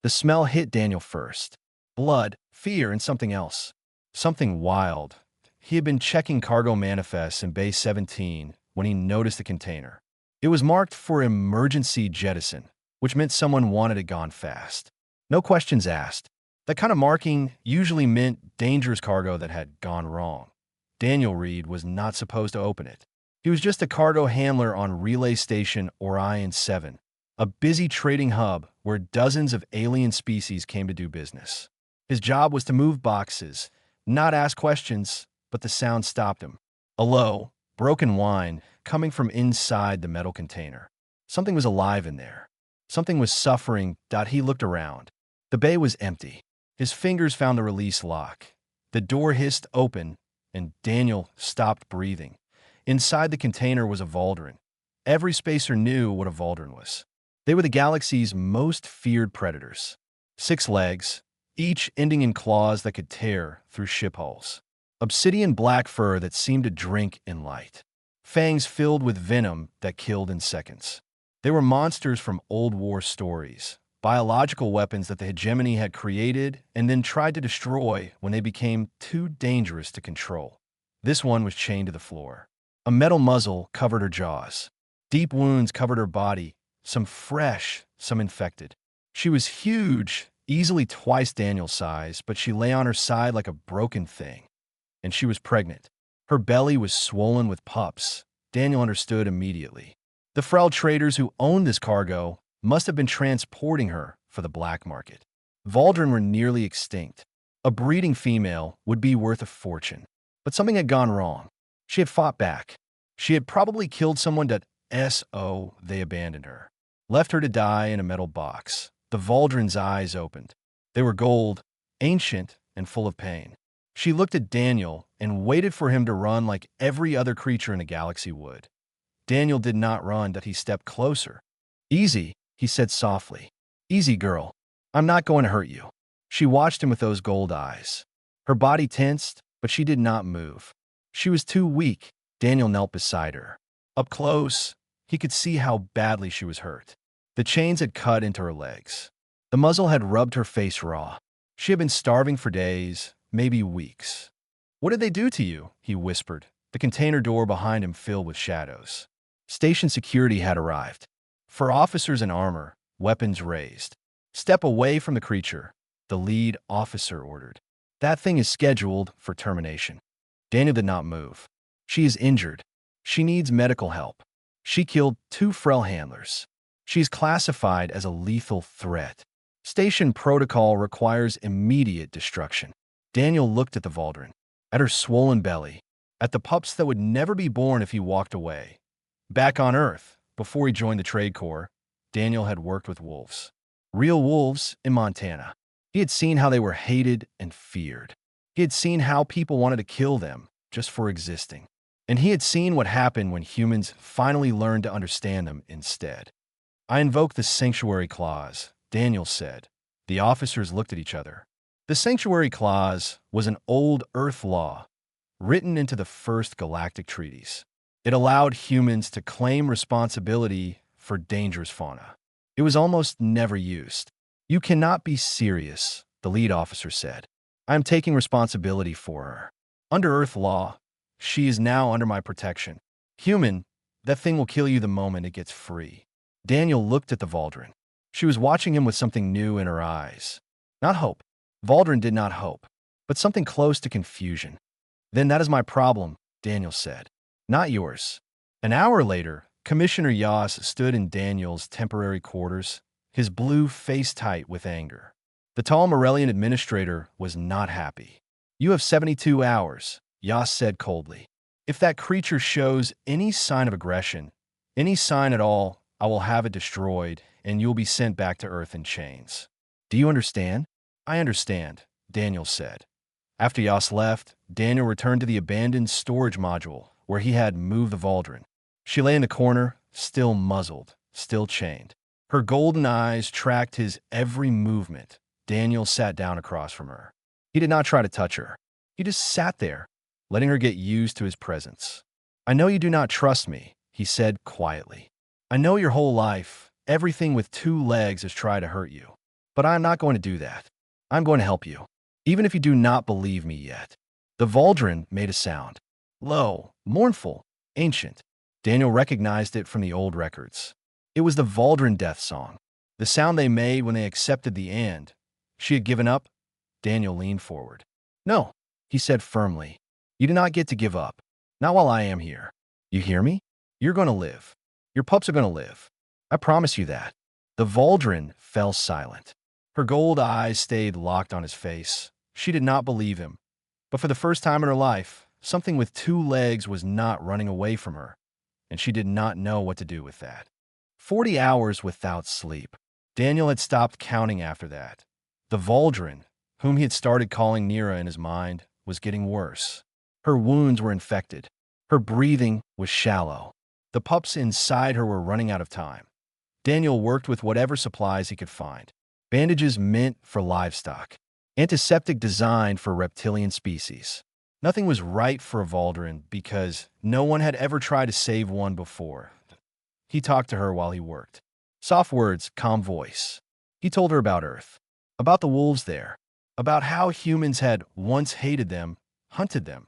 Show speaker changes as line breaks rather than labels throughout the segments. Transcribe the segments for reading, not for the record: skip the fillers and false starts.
The smell hit Daniel first. Blood, fear, and something else. Something wild. He had been checking cargo manifests in Bay 17 when he noticed the container. It was marked for emergency jettison, which meant someone wanted it gone fast. No questions asked. That kind of marking usually meant dangerous cargo that had gone wrong. Daniel Reed was not supposed to open it. He was just a cargo handler on Relay Station Orion 7, a busy trading hub where dozens of alien species came to do business. His job was to move boxes, not ask questions, but the sound stopped him. A low, broken whine coming from inside the metal container. Something was alive in there. Something was suffering. He looked around. The bay was empty. His fingers found the release lock. The door hissed open, and Daniel stopped breathing. Inside the container was a Vaulderon. Every spacer knew what a Vaulderon was. They were the galaxy's most feared predators. 6 legs, each ending in claws that could tear through ship hulls. Obsidian black fur that seemed to drink in light. Fangs filled with venom that killed in seconds. They were monsters from old war stories, biological weapons that the hegemony had created and then tried to destroy when they became too dangerous to control. This one was chained to the floor. A metal muzzle covered her jaws. Deep wounds covered her body, some fresh, some infected. She was huge, easily twice Daniel's size, but she lay on her side like a broken thing. And she was pregnant. Her belly was swollen with pups. Daniel understood immediately. The frail traders who owned this cargo must have been transporting her for the black market. Vaulderon were nearly extinct. A breeding female would be worth a fortune. But something had gone wrong. She had fought back. She had probably killed someone that they abandoned her. Left her to die in a metal box. The Vaulderon's eyes opened. They were gold, ancient, and full of pain. She looked at Daniel and waited for him to run like every other creature in the galaxy would. Daniel did not run, he stepped closer. "Easy," he said softly. "Easy, girl. I'm not going to hurt you." She watched him with those gold eyes. Her body tensed, but she did not move. She was too weak. Daniel knelt beside her. Up close, he could see how badly she was hurt. The chains had cut into her legs. The muzzle had rubbed her face raw. She had been starving for days, maybe weeks. "What did they do to you?" he whispered, the container door behind him filled with shadows. Station security had arrived. For officers in armor, weapons raised. "Step away from the creature," the lead officer ordered. "That thing is scheduled for termination." Daniel did not move. "She is injured. She needs medical help. She killed 2 frail handlers. She is classified as a lethal threat. Station protocol requires immediate destruction." Daniel looked at the Vaulderon, at her swollen belly, at the pups that would never be born if he walked away. Back on Earth, before he joined the Trade Corps, Daniel had worked with wolves. Real wolves in Montana. He had seen how they were hated and feared. He had seen how people wanted to kill them just for existing. And he had seen what happened when humans finally learned to understand them instead. "I invoke the Sanctuary Clause," Daniel said. The officers looked at each other. The Sanctuary Clause was an old Earth law written into the first galactic treaties. It allowed humans to claim responsibility for dangerous fauna. It was almost never used. "You cannot be serious," the lead officer said. "I am taking responsibility for her. Under Earth law, she is now under my protection. Human, that thing will kill you the moment it gets free." Daniel looked at the Vaulderon. She was watching him with something new in her eyes. Not hope. Vaulderon did not hope, but something close to confusion. "Then that is my problem," Daniel said. "Not yours." An hour later, Commissioner Yoss stood in Daniel's temporary quarters, his blue face tight with anger. The tall Morellian administrator was not happy. "You have 72 hours, Yoss said coldly. "If that creature shows any sign of aggression, any sign at all, I will have it destroyed, and you will be sent back to Earth in chains. Do you understand?" "I understand," Daniel said. After Yoss left, Daniel returned to the abandoned storage module where he had moved the Vaulderon. She lay in the corner, still muzzled, still chained. Her golden eyes tracked his every movement. Daniel sat down across from her. He did not try to touch her. He just sat there, letting her get used to his presence. "I know you do not trust me," he said quietly. "I know your whole life, everything with 2 legs has tried to hurt you. But I'm not going to do that. I'm going to help you, even if you do not believe me yet. The Valdrin made a sound. Low, mournful, ancient. Daniel recognized it from the old records. It was the Valdrin death song, the sound they made when they accepted the end. She had given up? Daniel leaned forward. No, he said firmly. You do not get to give up. Not while I am here. You hear me? You're going to live. Your pups are going to live. I promise you that. The Valdrin fell silent. Her gold eyes stayed locked on his face. She did not believe him. But for the first time in her life, something with two legs was not running away from her, and she did not know what to do with that. 40 hours without sleep. Daniel had stopped counting after that. The Valdrin, whom he had started calling Nira in his mind, was getting worse. Her wounds were infected. Her breathing was shallow. The pups inside her were running out of time. Daniel worked with whatever supplies he could find. Bandages meant for livestock. Antiseptic designed for reptilian species. Nothing was right for a Valdrin because no one had ever tried to save one before. He talked to her while he worked. Soft words, calm voice. He told her about Earth, about the wolves there, about how humans had once hated them, hunted them,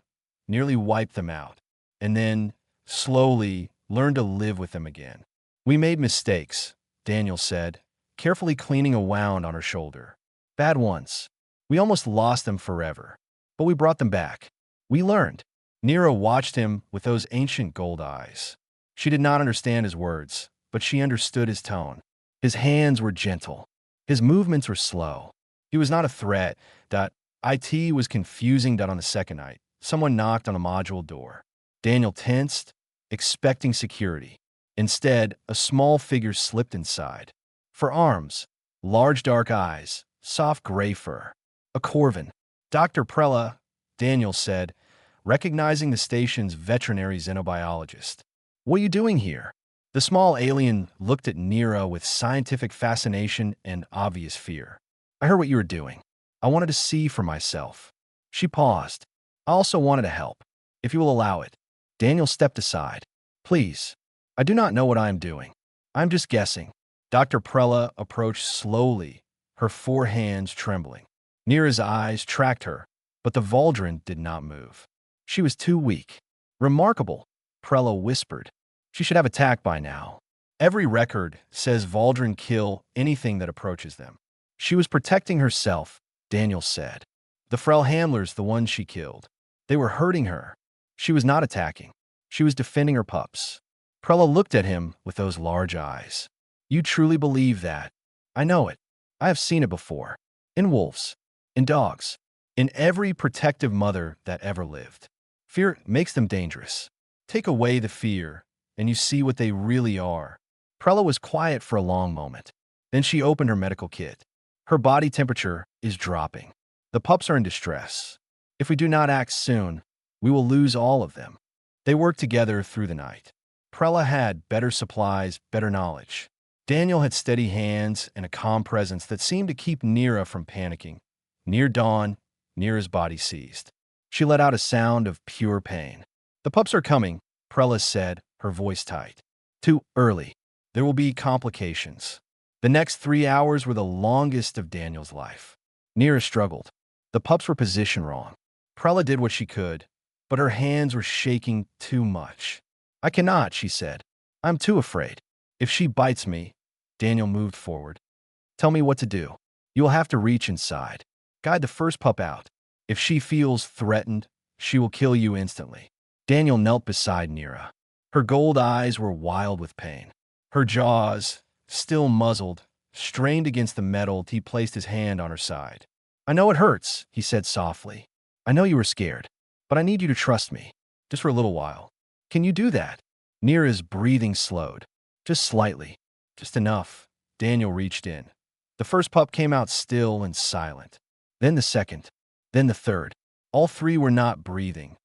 nearly wiped them out, and then, slowly, learned to live with them again. We made mistakes, Daniel said, carefully cleaning a wound on her shoulder. Bad ones. We almost lost them forever, but we brought them back. We learned. Nira watched him with those ancient gold eyes. She did not understand his words, but she understood his tone. His hands were gentle. His movements were slow. He was not a threat. It was confusing. On the second night, someone knocked on a module door. Daniel tensed, expecting security. Instead, a small figure slipped inside. For arms, large dark eyes, soft gray fur. A Corvin. Dr. Prella, Daniel said, recognizing the station's veterinary xenobiologist. What are you doing here? The small alien looked at Nira with scientific fascination and obvious fear. I heard what you were doing. I wanted to see for myself. She paused. I also wanted to help, if you will allow it. Daniel stepped aside. Please. I do not know what I am doing. I'm just guessing. Dr. Prella approached slowly, her four hands trembling. Nira's eyes tracked her, but the Valdrin did not move. She was too weak. Remarkable, Prella whispered. She should have attacked by now. Every record says Valdrin kill anything that approaches them. She was protecting herself, Daniel said. The Frel handlers, the ones she killed. They were hurting her. She was not attacking. She was defending her pups. Prella looked at him with those large eyes. You truly believe that? I know it. I have seen it before. In wolves. In dogs. In every protective mother that ever lived. Fear makes them dangerous. Take away the fear, and you see what they really are. Prella was quiet for a long moment. Then she opened her medical kit. Her body temperature is dropping. The pups are in distress. If we do not act soon, we will lose all of them. They worked together through the night. Prella had better supplies, better knowledge. Daniel had steady hands and a calm presence that seemed to keep Nira from panicking. Near dawn, Nira's body seized. She let out a sound of pure pain. The pups are coming, Prella said, her voice tight. Too early. There will be complications. The next 3 hours were the longest of Daniel's life. Nira struggled. The pups were positioned wrong. Prella did what she could, but her hands were shaking too much. I cannot, she said. I'm too afraid. If she bites me, Daniel moved forward. Tell me what to do. You will have to reach inside. Guide the first pup out. If she feels threatened, she will kill you instantly. Daniel knelt beside Nira. Her gold eyes were wild with pain. Her jaws, still muzzled, strained against the metal. He placed his hand on her side. I know it hurts, he said softly. I know you were scared, but I need you to trust me, just for a little while. Can you do that? Nira's breathing slowed. Just slightly. Just enough. Daniel reached in. The first pup came out still and silent. Then the second. Then the third. All three were not breathing.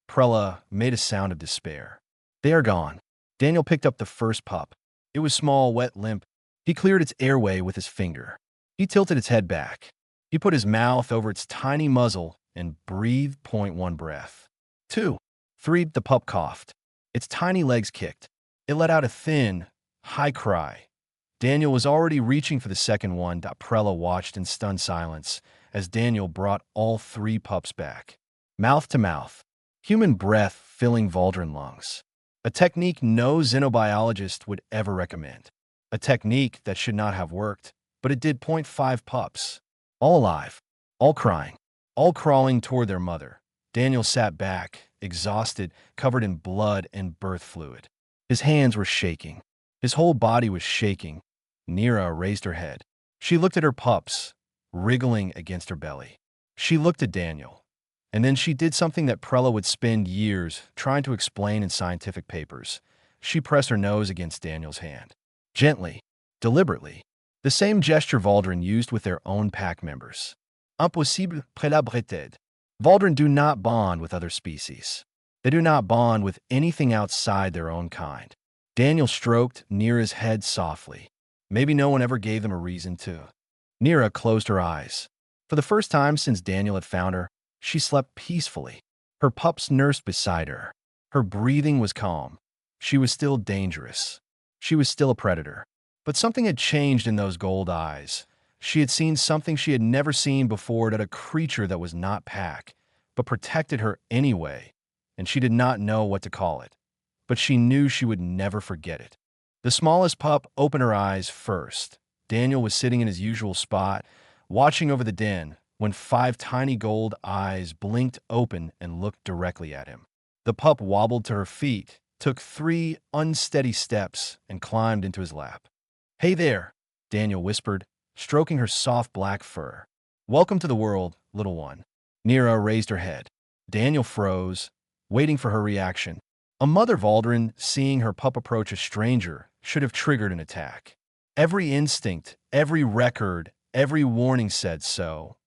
Prella made a sound of despair. They are gone. Daniel picked up the first pup. It was small, wet, limp. He cleared its airway with his finger. He tilted its head back. He put his mouth over its tiny muzzle and breathed. 1 breath. 2. 3. The pup coughed. Its tiny legs kicked. It let out a thin, high cry. Daniel was already reaching for the second one. Prella watched in stunned silence as Daniel brought all three pups back. Mouth to mouth, human breath filling Valdrin lungs. A technique no xenobiologist would ever recommend. A technique that should not have worked, but it did. 5 pups. All alive, all crying, all crawling toward their mother. Daniel sat back, exhausted, covered in blood and birth fluid. His hands were shaking. His whole body was shaking. Nira raised her head. She looked at her pups, wriggling against her belly. She looked at Daniel. And then she did something that Prella would spend years trying to explain in scientific papers. She pressed her nose against Daniel's hand. Gently, deliberately. The same gesture Valdrin used with their own pack members. Impossible, Prella breted. Valdrin do not bond with other species. They do not bond with anything outside their own kind. Daniel stroked Nira's head softly. Maybe no one ever gave them a reason to. Nira closed her eyes. For the first time since Daniel had found her, she slept peacefully. Her pups nursed beside her. Her breathing was calm. She was still dangerous. She was still a predator. But something had changed in those gold eyes. She had seen something she had never seen before, that a creature that was not pack, but protected her anyway, and she did not know what to call it. But she knew she would never forget it. The smallest pup opened her eyes first. Daniel was sitting in his usual spot, watching over the den, when 5 tiny gold eyes blinked open and looked directly at him. The pup wobbled to her feet, took 3 unsteady steps, and climbed into his lap. "Hey there," Daniel whispered, stroking her soft black fur. "Welcome to the world, little one." Nira raised her head. Daniel froze, waiting for her reaction. A mother Valdrin, seeing her pup approach a stranger, should have triggered an attack. Every instinct, every record, every warning said so.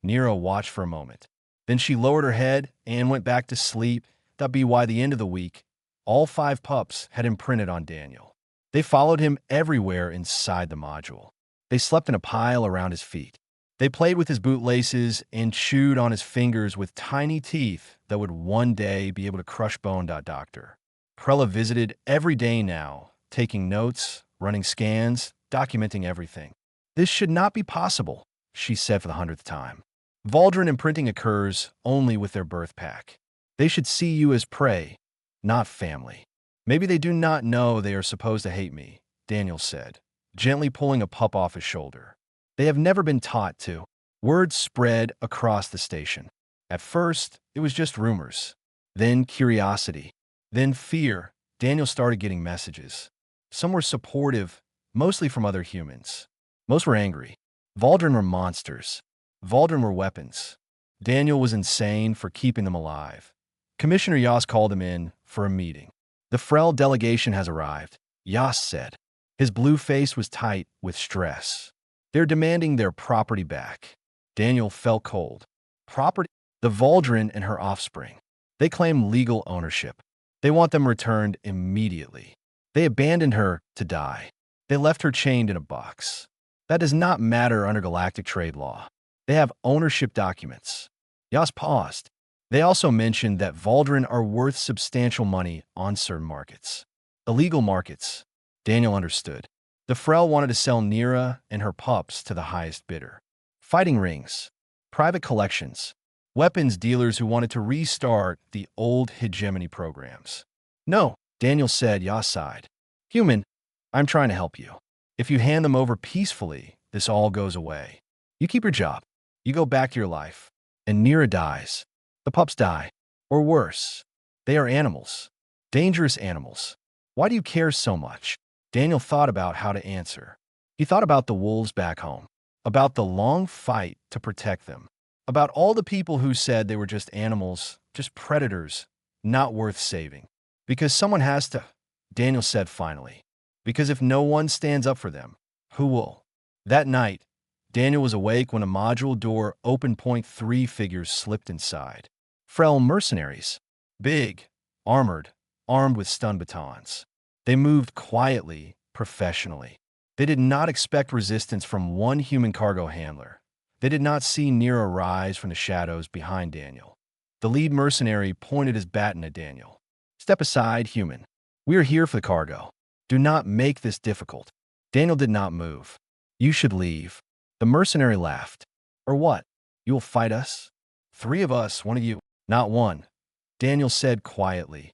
Nira watched for a moment. Then she lowered her head and went back to sleep. That'd be why the end of the week, all 5 pups had imprinted on Daniel. They followed him everywhere inside the module. They slept in a pile around his feet. They played with his bootlaces and chewed on his fingers with tiny teeth that would one day be able to crush bone. Doctor Prella visited every day now, taking notes, running scans, documenting everything. "This should not be possible," she said for the 100th time. "Valdrin imprinting occurs only with their birth pack. They should see you as prey, not family." "Maybe they do not know they are supposed to hate me," Daniel said, gently pulling a pup off his shoulder. "They have never been taught to." Word spread across the station. At first, it was just rumors. Then curiosity. Then fear. Daniel started getting messages. Some were supportive, mostly from other humans. Most were angry. Valdrin were monsters. Valdrin were weapons. Daniel was insane for keeping them alive. Commissioner Yas called him in for a meeting. "The Frel delegation has arrived," Yas said. His blue face was tight with stress. "They're demanding their property back." Daniel felt cold. Property? The Valdrin and her offspring. They claim legal ownership. They want them returned immediately. They abandoned her to die. They left her chained in a box. That does not matter under galactic trade law. They have ownership documents. Yas paused. They also mentioned that Valdrin are worth substantial money on certain markets. Illegal markets. Daniel understood. The Frel wanted to sell Nira and her pups to the highest bidder. Fighting rings. Private collections. Weapons dealers who wanted to restart the old hegemony programs. "No," Daniel said. Yas sighed. "Human, I'm trying to help you. If you hand them over peacefully, this all goes away. You keep your job. You go back to your life. And Nira dies. The pups die. Or worse. They are animals. Dangerous animals. Why do you care so much?" Daniel thought about how to answer. He thought about the wolves back home. About the long fight to protect them. About all the people who said they were just animals, just predators, not worth saving. "Because someone has to," Daniel said finally. "Because if no one stands up for them, who will?" That night, Daniel was awake when a module door opened. 3 figures slipped inside. Frel mercenaries. Big, armored, armed with stun batons. They moved quietly, professionally. They did not expect resistance from one human cargo handler. They did not see Nira rise from the shadows behind Daniel. The lead mercenary pointed his baton at Daniel. "Step aside, human. We are here for the cargo. Do not make this difficult." Daniel did not move. You should leave. The mercenary laughed. Or what? You will fight us? 3 of us, one of you. Not one, Daniel said quietly.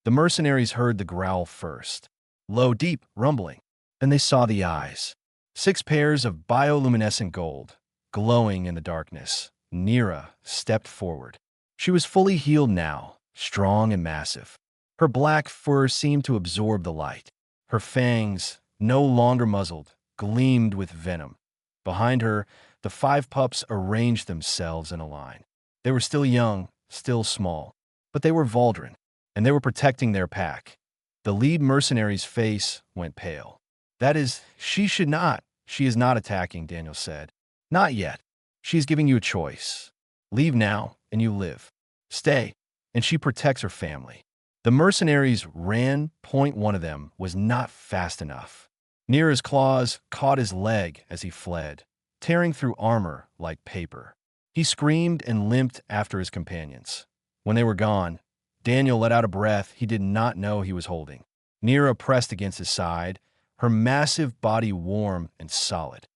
The mercenaries heard the growl first. Low, deep, rumbling. Then they saw the eyes. 6 pairs of bioluminescent gold, glowing in the darkness. Nira stepped forward. She was fully healed now, strong and massive. Her black fur seemed to absorb the light. Her fangs, no longer muzzled, gleamed with venom. Behind her, the 5 pups arranged themselves in a line. They were still young, still small, but they were Valdrin, and they were protecting their pack. The lead mercenary's face went pale. That is, she should not. She is not attacking, Daniel said. Not yet. She is giving you a choice. Leave now, and you live. Stay, and she protects her family. The mercenaries ran. One of them was not fast enough. Nira's claws caught his leg as he fled, tearing through armor like paper. He screamed and limped after his companions. When they were gone, Daniel let out a breath he did not know he was holding. Nira pressed against his side, her massive body warm and solid.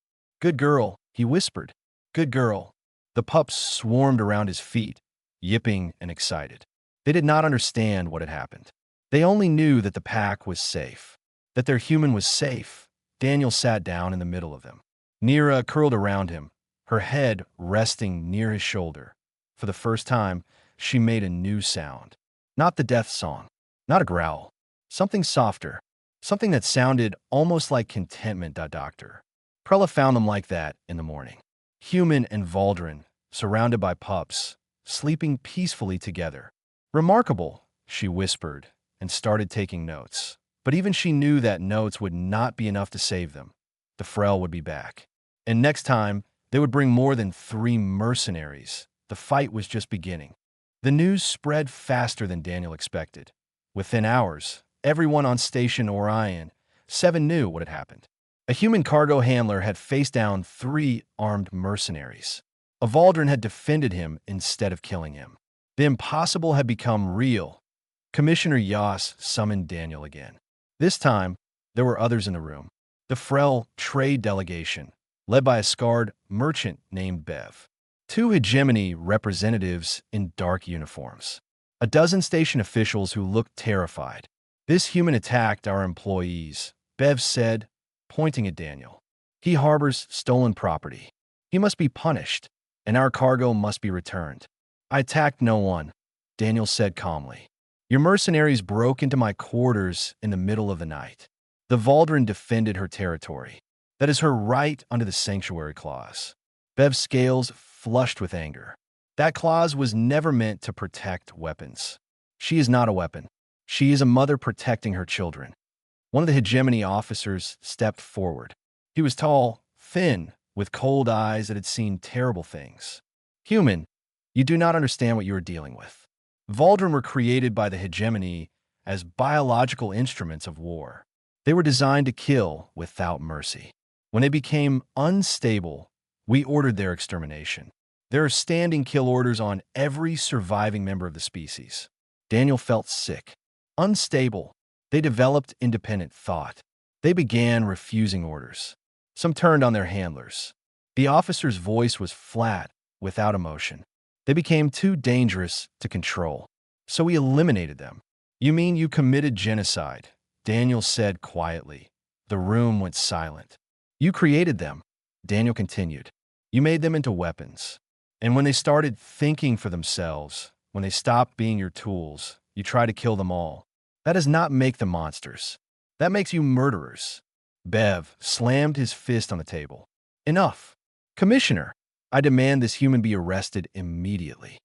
Good girl, he whispered. Good girl. The pups swarmed around his feet, yipping and excited. They did not understand what had happened. They only knew that the pack was safe, that their human was safe. Daniel sat down in the middle of them. Nira curled around him, her head resting near his shoulder. For the first time, she made a new sound. Not the death song, not a growl. Something softer, something that sounded almost like contentment. Doctor Prella found them like that in the morning. Human and Valdrin, surrounded by pups, sleeping peacefully together. Remarkable, she whispered, and started taking notes. But even she knew that notes would not be enough to save them. The Frel would be back. And next time, they would bring more than 3 mercenaries. The fight was just beginning. The news spread faster than Daniel expected. Within hours, everyone on Station Orion 7 knew what had happened. A human cargo handler had faced down 3 armed mercenaries. A Valdrin had defended him instead of killing him. The impossible had become real. Commissioner Yoss summoned Daniel again. This time, there were others in the room. The Frel trade delegation, led by a scarred merchant named Bev. 2 hegemony representatives in dark uniforms. A dozen station officials who looked terrified. This human attacked our employees, Bev said, pointing at Daniel. He harbors stolen property. He must be punished, and our cargo must be returned. I attacked no one, Daniel said calmly. Your mercenaries broke into my quarters in the middle of the night. The Valdrin defended her territory. That is her right under the Sanctuary Clause. Bev's scales flushed with anger. That clause was never meant to protect weapons. She is not a weapon. She is a mother protecting her children. One of the hegemony officers stepped forward. He was tall, thin, with cold eyes that had seen terrible things. Human, you do not understand what you are dealing with. Valdrin were created by the hegemony as biological instruments of war. They were designed to kill without mercy. When they became unstable, we ordered their extermination. There are standing kill orders on every surviving member of the species. Daniel felt sick. Unstable. They developed independent thought. They began refusing orders. Some turned on their handlers. The officer's voice was flat, without emotion. They became too dangerous to control. So we eliminated them. You mean you committed genocide? Daniel said quietly. The room went silent. You created them, Daniel continued. You made them into weapons. And when they started thinking for themselves, when they stopped being your tools, you try to kill them all. That does not make them monsters. That makes you murderers. Bev slammed his fist on the table. Enough. Commissioner, I demand this human be arrested immediately.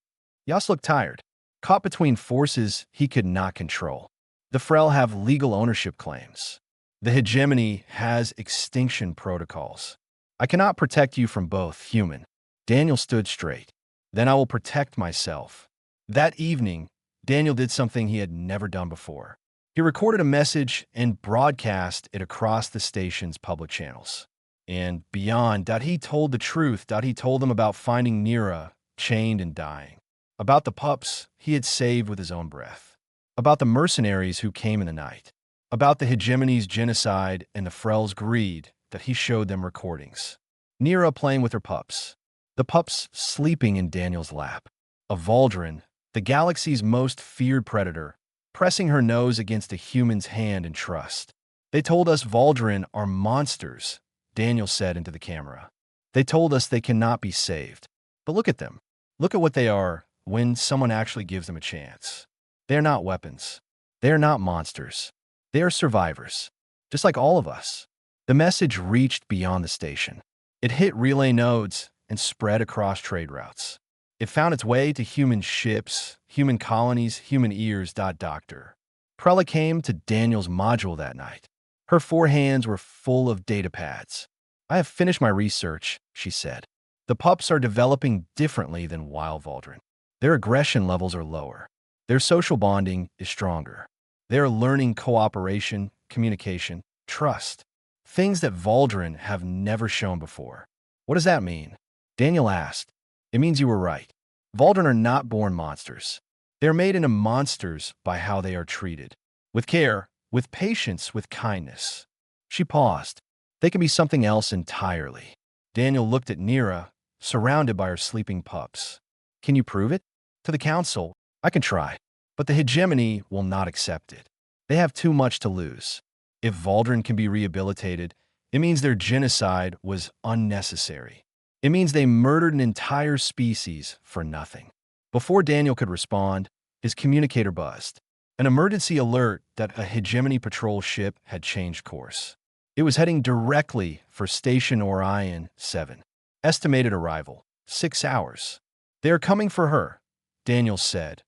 Yoss looked tired, caught between forces he could not control. The Frel have legal ownership claims. The hegemony has extinction protocols. I cannot protect you from both, human. Daniel stood straight. Then I will protect myself. That evening, Daniel did something he had never done before. He recorded a message and broadcast it across the station's public channels. And beyond, he told the truth. He told them about finding Nira, chained and dying. About the pups he had saved with his own breath. About the mercenaries who came in the night. about the hegemony's genocide and the Frel's greed that he showed them recordings. Nira playing with her pups. The pups sleeping in Daniel's lap. A Valdrin, the galaxy's most feared predator, pressing her nose against a human's hand in trust. They told us Valdrin are monsters, Daniel said into the camera. They told us they cannot be saved. But look at them. Look at what they are when someone actually gives them a chance. They are not weapons. They are not monsters. They are survivors, just like all of us. The message reached beyond the station. It hit relay nodes and spread across trade routes. It found its way to human ships, human colonies, human ears. Doctor Prella came to Daniel's module that night. Her 4 hands were full of data pads. I have finished my research, she said. The pups are developing differently than wild Valdrin. Their aggression levels are lower. Their social bonding is stronger. They are learning cooperation, communication, trust. Things that Valdrin have never shown before. What does that mean? Daniel asked. It means you were right. Valdrin are not born monsters. They are made into monsters by how they are treated. With care, with patience, with kindness. She paused. They can be something else entirely. Daniel looked at Nira, surrounded by her sleeping pups. Can you prove it? To the council, I can try. But the hegemony will not accept it. They have too much to lose. If Valdrin can be rehabilitated, it means their genocide was unnecessary. It means they murdered an entire species for nothing. Before Daniel could respond, his communicator buzzed. An emergency alert that a hegemony patrol ship had changed course. It was heading directly for Station Orion 7. Estimated arrival, 6 hours. They are coming for her, Daniel said.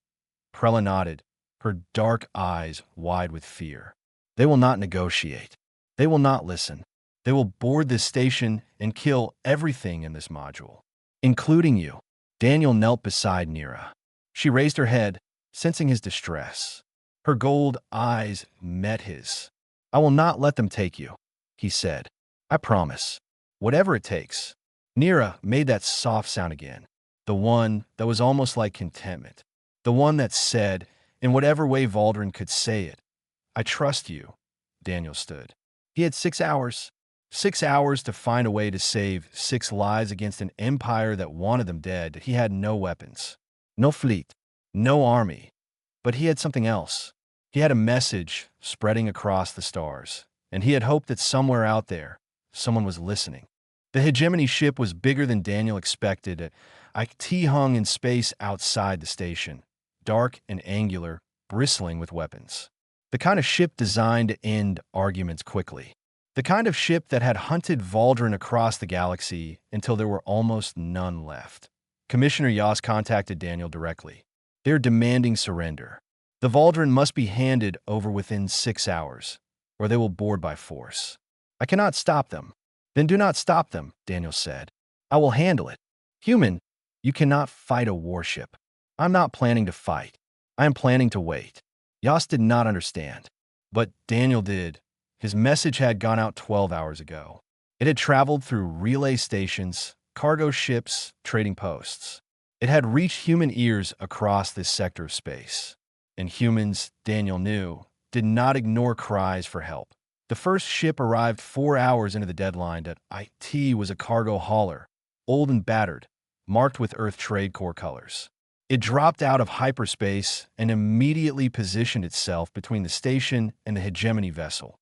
Prella nodded, her dark eyes wide with fear. They will not negotiate. They will not listen. They will board this station and kill everything in this module, including you. Daniel knelt beside Nira. She raised her head, sensing his distress. Her gold eyes met his. I will not let them take you, he said. I promise. Whatever it takes. Nira made that soft sound again, the one that was almost like contentment, the one that said, in whatever way Valdrin could say it, I trust you. Daniel stood. He had 6 hours. 6 hours to find a way to save 6 lives against an empire that wanted them dead. He had no weapons, no fleet, no army. But he had something else. He had a message spreading across the stars, and he had hoped that somewhere out there, someone was listening. The hegemony ship was bigger than Daniel expected. It hung in space outside the station, dark and angular, bristling with weapons. The kind of ship designed to end arguments quickly. The kind of ship that had hunted Valdrin across the galaxy until there were almost none left. Commissioner Yas contacted Daniel directly. They're demanding surrender. The Valdrin must be handed over within 6 hours, or they will board by force. I cannot stop them. Then do not stop them, Daniel said. I will handle it. Human, you cannot fight a warship. I'm not planning to fight. I am planning to wait. Yas did not understand. But Daniel did. His message had gone out 12 hours ago. It had traveled through relay stations, cargo ships, trading posts. It had reached human ears across this sector of space. And humans, Daniel knew, did not ignore cries for help. The first ship arrived 4 hours into the deadline. That IT was a cargo hauler, old and battered, marked with Earth Trade Corps colors. It dropped out of hyperspace and immediately positioned itself between the station and the hegemony vessel.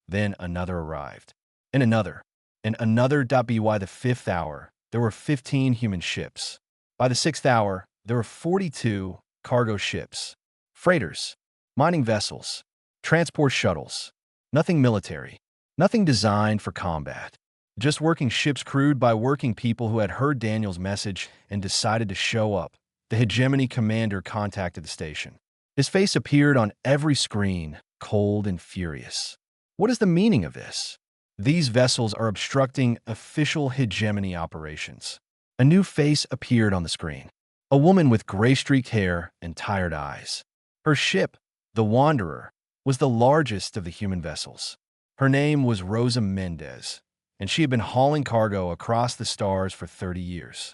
Then another arrived, and another, and another. By the 5th hour, there were 15 human ships. By the 6th hour, there were 42 cargo ships, freighters, mining vessels, transport shuttles. Nothing military, nothing designed for combat. Just working ships crewed by working people who had heard Daniel's message and decided to show up. The hegemony commander contacted the station. His face appeared on every screen, cold and furious. What is the meaning of this? These vessels are obstructing official hegemony operations. A new face appeared on the screen. A woman with gray-streaked hair and tired eyes. Her ship, the Wanderer, was the largest of the human vessels. Her name was Rosa Mendez, and she had been hauling cargo across the stars for 30 years.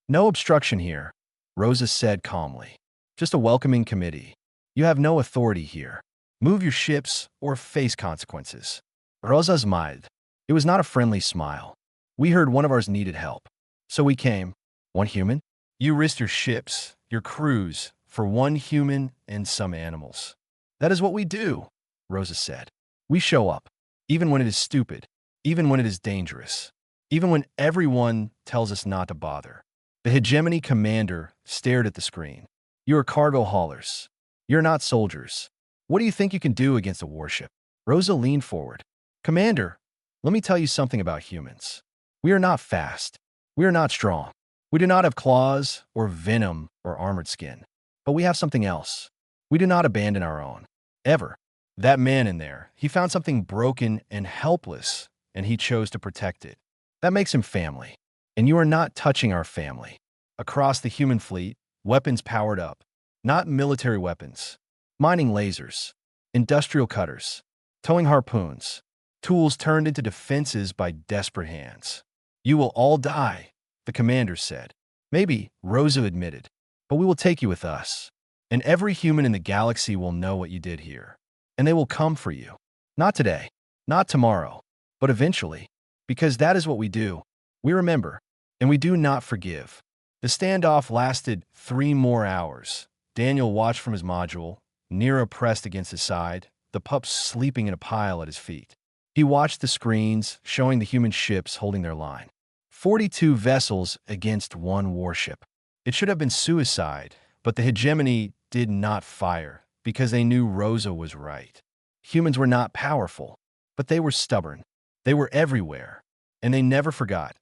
No obstruction here, Rosa said calmly. Just a welcoming committee. You have no authority here. Move your ships or face consequences. Rosa smiled. It was not a friendly smile. We heard one of ours needed help. So we came. One human? You risked your ships, your crews, for one human and some animals. That is what we do, Rosa said. We show up, even when it is stupid, even when it is dangerous, even when everyone tells us not to bother. The hegemony commander stared at the screen. You are cargo haulers. You're not soldiers. What do you think you can do against a warship? Rosa leaned forward. Commander, let me tell you something about humans. We are not fast. We are not strong. We do not have claws or venom or armored skin. But we have something else. We do not abandon our own. Ever. That man in there, he found something broken and helpless, and he chose to protect it. That makes him family. And you are not touching our family. Across the human fleet, weapons powered up. Not military weapons. Mining lasers. Industrial cutters. Towing harpoons. Tools turned into defenses by desperate hands. You will all die, the commander said. Maybe, Rosa admitted. But we will take you with us. And every human in the galaxy will know what you did here. And they will come for you. Not today. Not tomorrow. But eventually. Because that is what we do. We remember. And we do not forgive. The standoff lasted 3 more hours. Daniel watched from his module, Nira pressed against his side, the pups sleeping in a pile at his feet. He watched the screens, showing the human ships holding their line. 42 vessels against 1 warship. It should have been suicide, but the hegemony did not fire, because they knew Rosa was right. Humans were not powerful, but they were stubborn. They were everywhere, and they never forgot.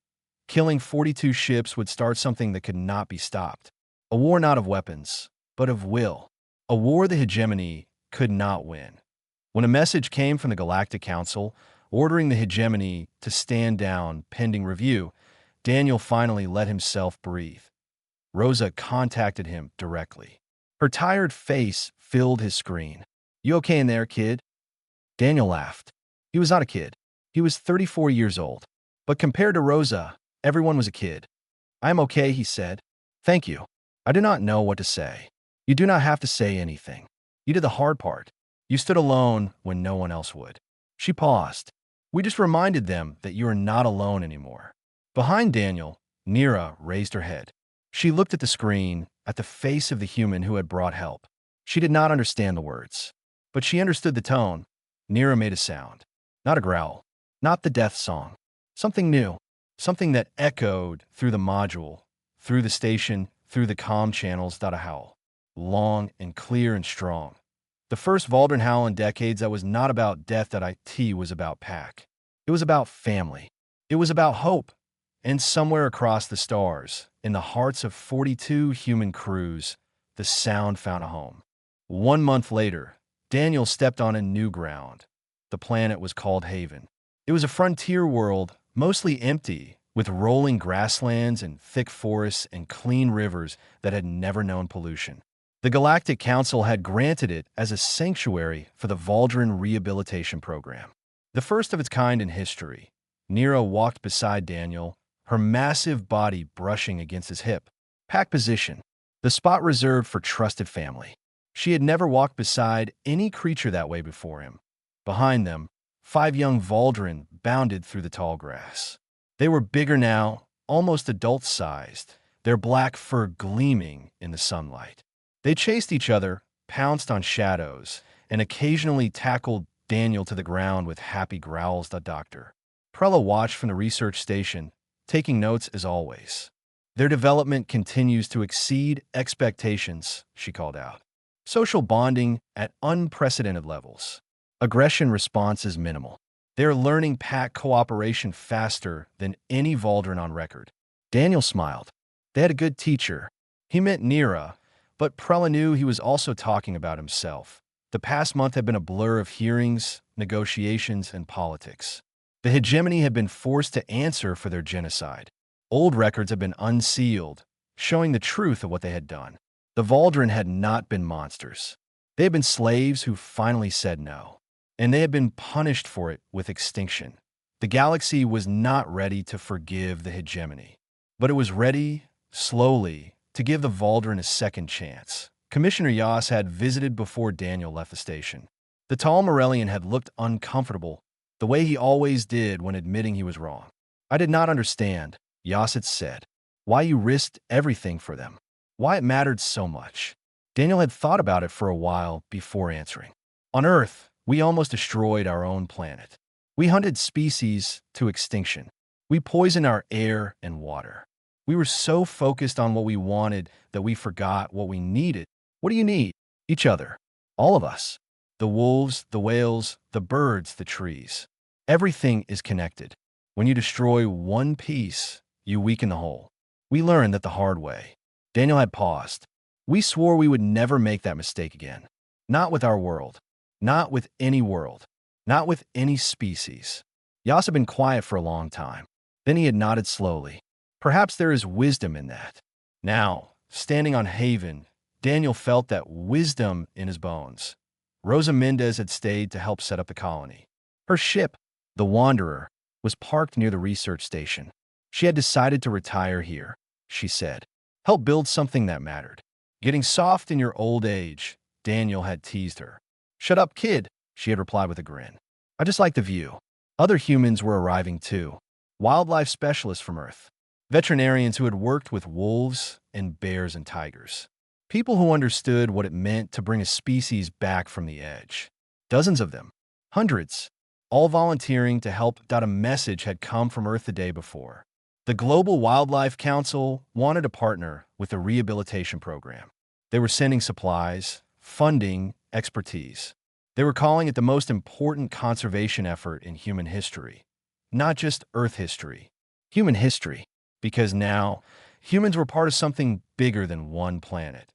Killing 42 ships would start something that could not be stopped. A war not of weapons, but of will. A war the hegemony could not win. When a message came from the Galactic Council ordering the hegemony to stand down pending review, Daniel finally let himself breathe. Rosa contacted him directly. Her tired face filled his screen. You okay in there, kid? Daniel laughed. He was not a kid. He was 34 years old. But compared to Rosa, everyone was a kid. I am okay, he said. Thank you. I do not know what to say. You do not have to say anything. You did the hard part. You stood alone when no one else would. She paused. We just reminded them that you are not alone anymore. Behind Daniel, Nira raised her head. She looked at the screen, at the face of the human who had brought help. She did not understand the words, but she understood the tone. Nira made a sound. Not a growl. Not the death song. Something new. Something that echoed through the module, through the station, through the comm channels. A howl. Long and clear and strong. The first Valdrin howl in decades that was not about death. It was about pack. It was about family. It was about hope. And somewhere across the stars, in the hearts of 42 human crews, the sound found a home. 1 month later, Daniel stepped on a new ground. The planet was called Haven. It was a frontier world, mostly empty, with rolling grasslands and thick forests and clean rivers that had never known pollution. The Galactic Council had granted it as a sanctuary for the Valdrin Rehabilitation Program. The first of its kind in history. Nira walked beside Daniel, her massive body brushing against his hip. Pack position. The spot reserved for trusted family. She had never walked beside any creature that way before him. Behind them, 5 young Valdrin bounded through the tall grass. They were bigger now, almost adult-sized, their black fur gleaming in the sunlight. They chased each other, pounced on shadows, and occasionally tackled Daniel to the ground with happy growls. The doctor. Prella watched from the research station, taking notes as always. Their development continues to exceed expectations, she called out. Social bonding at unprecedented levels. Aggression response is minimal. They are learning pack cooperation faster than any Valdrin on record. Daniel smiled. They had a good teacher. He meant Nira, but Prella knew he was also talking about himself. The past month had been a blur of hearings, negotiations, and politics. The hegemony had been forced to answer for their genocide. Old records had been unsealed, showing the truth of what they had done. The Valdrin had not been monsters. They had been slaves who finally said no. And they had been punished for it with extinction. The galaxy was not ready to forgive the hegemony. But it was ready, slowly, to give the Valdrin a second chance. Commissioner Yas had visited before Daniel left the station. The tall Morellian had looked uncomfortable, the way he always did when admitting he was wrong. I did not understand, Yasit said, why you risked everything for them. Why it mattered so much. Daniel had thought about it for a while before answering. On Earth, we almost destroyed our own planet. We hunted species to extinction. We poisoned our air and water. We were so focused on what we wanted that we forgot what we needed. What do you need? Each other. All of us. The wolves, the whales, the birds, the trees. Everything is connected. When you destroy one piece, you weaken the whole. We learned that the hard way. Daniel had paused. We swore we would never make that mistake again. Not with our world. Not with any world. Not with any species. Yas had been quiet for a long time. Then he had nodded slowly. Perhaps there is wisdom in that. Now, standing on Haven, Daniel felt that wisdom in his bones. Rosa Mendez had stayed to help set up the colony. Her ship, the Wanderer, was parked near the research station. She had decided to retire here, she said. Help build something that mattered. Getting soft in your old age, Daniel had teased her. Shut up, kid, she had replied with a grin. I just like the view. Other humans were arriving too. Wildlife specialists from Earth. Veterinarians who had worked with wolves and bears and tigers. People who understood what it meant to bring a species back from the edge. Dozens of them. Hundreds. All volunteering to help. A message had come from Earth the day before. The Global Wildlife Council wanted to partner with the rehabilitation program. They were sending supplies, funding, expertise. They were calling it the most important conservation effort in human history. Not just Earth history. Human history. Because now, humans were part of something bigger than one planet.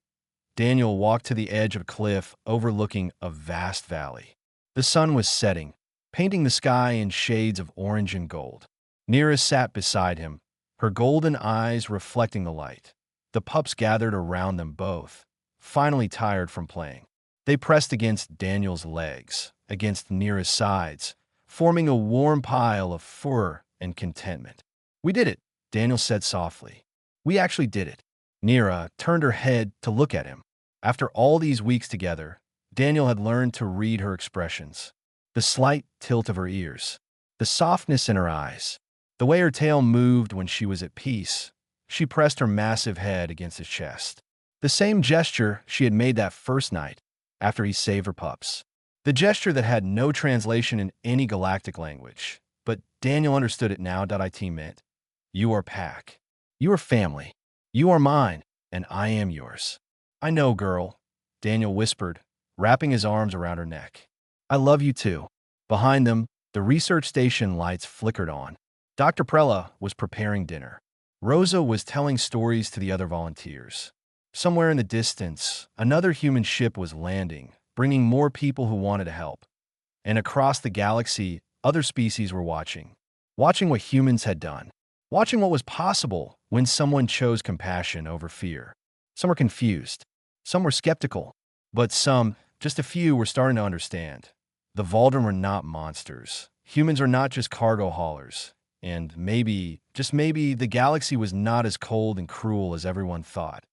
Daniel walked to the edge of a cliff overlooking a vast valley. The sun was setting, painting the sky in shades of orange and gold. Nira sat beside him, her golden eyes reflecting the light. The pups gathered around them both, finally tired from playing. They pressed against Daniel's legs, against Nira's sides, forming a warm pile of fur and contentment. We did it, Daniel said softly. We actually did it. Nira turned her head to look at him. After all these weeks together, Daniel had learned to read her expressions. The slight tilt of her ears, the softness in her eyes, the way her tail moved when she was at peace. She pressed her massive head against his chest. The same gesture she had made that first night, after he saved her pups. The gesture that had no translation in any galactic language. But Daniel understood it now. It meant, you are pack. You are family. You are mine, and I am yours. I know, girl, Daniel whispered, wrapping his arms around her neck. I love you too. Behind them, the research station lights flickered on. Dr. Prella was preparing dinner. Rosa was telling stories to the other volunteers. Somewhere in the distance, another human ship was landing, bringing more people who wanted to help. And across the galaxy, other species were watching. Watching what humans had done. Watching what was possible when someone chose compassion over fear. Some were confused. Some were skeptical. But some, just a few, were starting to understand. The Valdren were not monsters. Humans are not just cargo haulers. And maybe, just maybe, the galaxy was not as cold and cruel as everyone thought.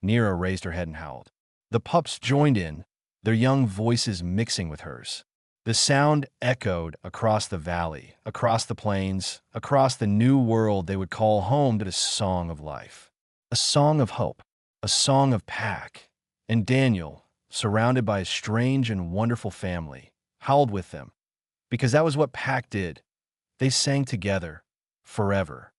Nira raised her head and howled. The pups joined in, their young voices mixing with hers. The sound echoed across the valley, across the plains, across the new world they would call home to the song of life. A song of hope, a song of pack. And Daniel, surrounded by a strange and wonderful family, howled with them. Because that was what pack did. They sang together, forever.